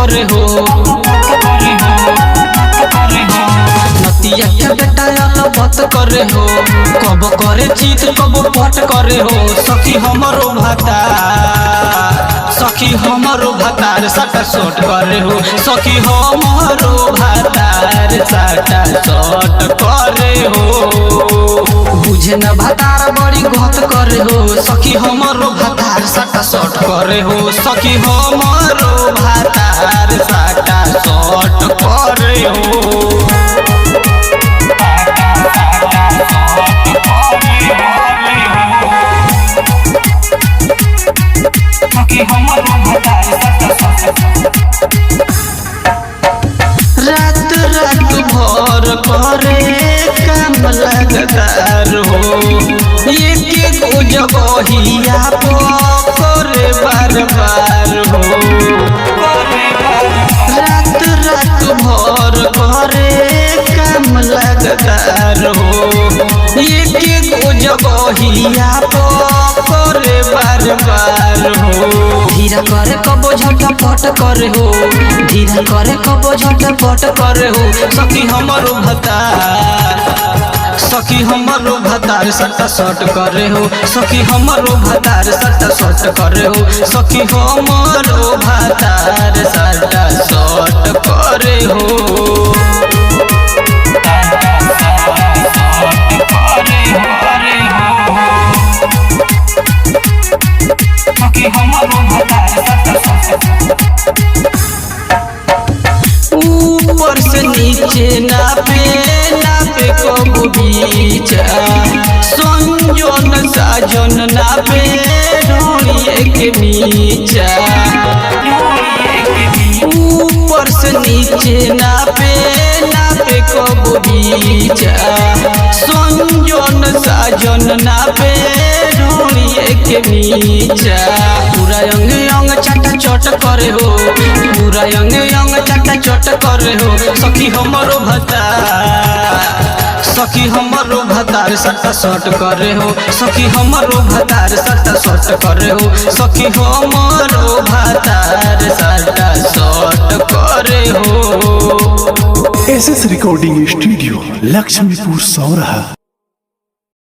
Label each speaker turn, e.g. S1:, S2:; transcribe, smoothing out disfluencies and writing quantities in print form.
S1: करे हो नतिया के बेटा अलबत करे हो कब करे जीत कब पट करे हो सखी हमरो भातार सटा शॉट करे हो सखी हमरो भातार सटा शॉट करे हो बुझे न भातार बड़ी गत करे हो सखी हमरो भातार सटा शॉट करे हो सखी हमरो भातार सटा शॉट करे हो रात रात भर करे काम लगातार हो एक गो जगहिया करे बार बार हो रात रात भर करे काम लगातार हो एक गो जगहिया करे बार बार हो धीरा करे कबो झटपट करे हो धीरा करे कबो झटपट करे हो सखी हमरो भतार सटा शॉट करे हो सखी हमरो भतार सटा शॉट करे हो सखी हमरो भतार सटा शॉट करे हो ऊपर से नीचे नापे कबू बीचा संजन साजन नापे ढोलिए के नीचा ऊपर से नीचे नापे कबू बीचा संजन साजन नापे ढोलिए के नीचा पूरा अंग अंग चटा चट करे हो पूरा अंग अंग चटा चट करे हो सखी हमरो भतार सटा शॉट करे हो सखी हमरो भतार सटा शॉट करे हो सखी हमरो भतार सटा शॉट करे हो
S2: SS recording studio Laxmipur Sauraha.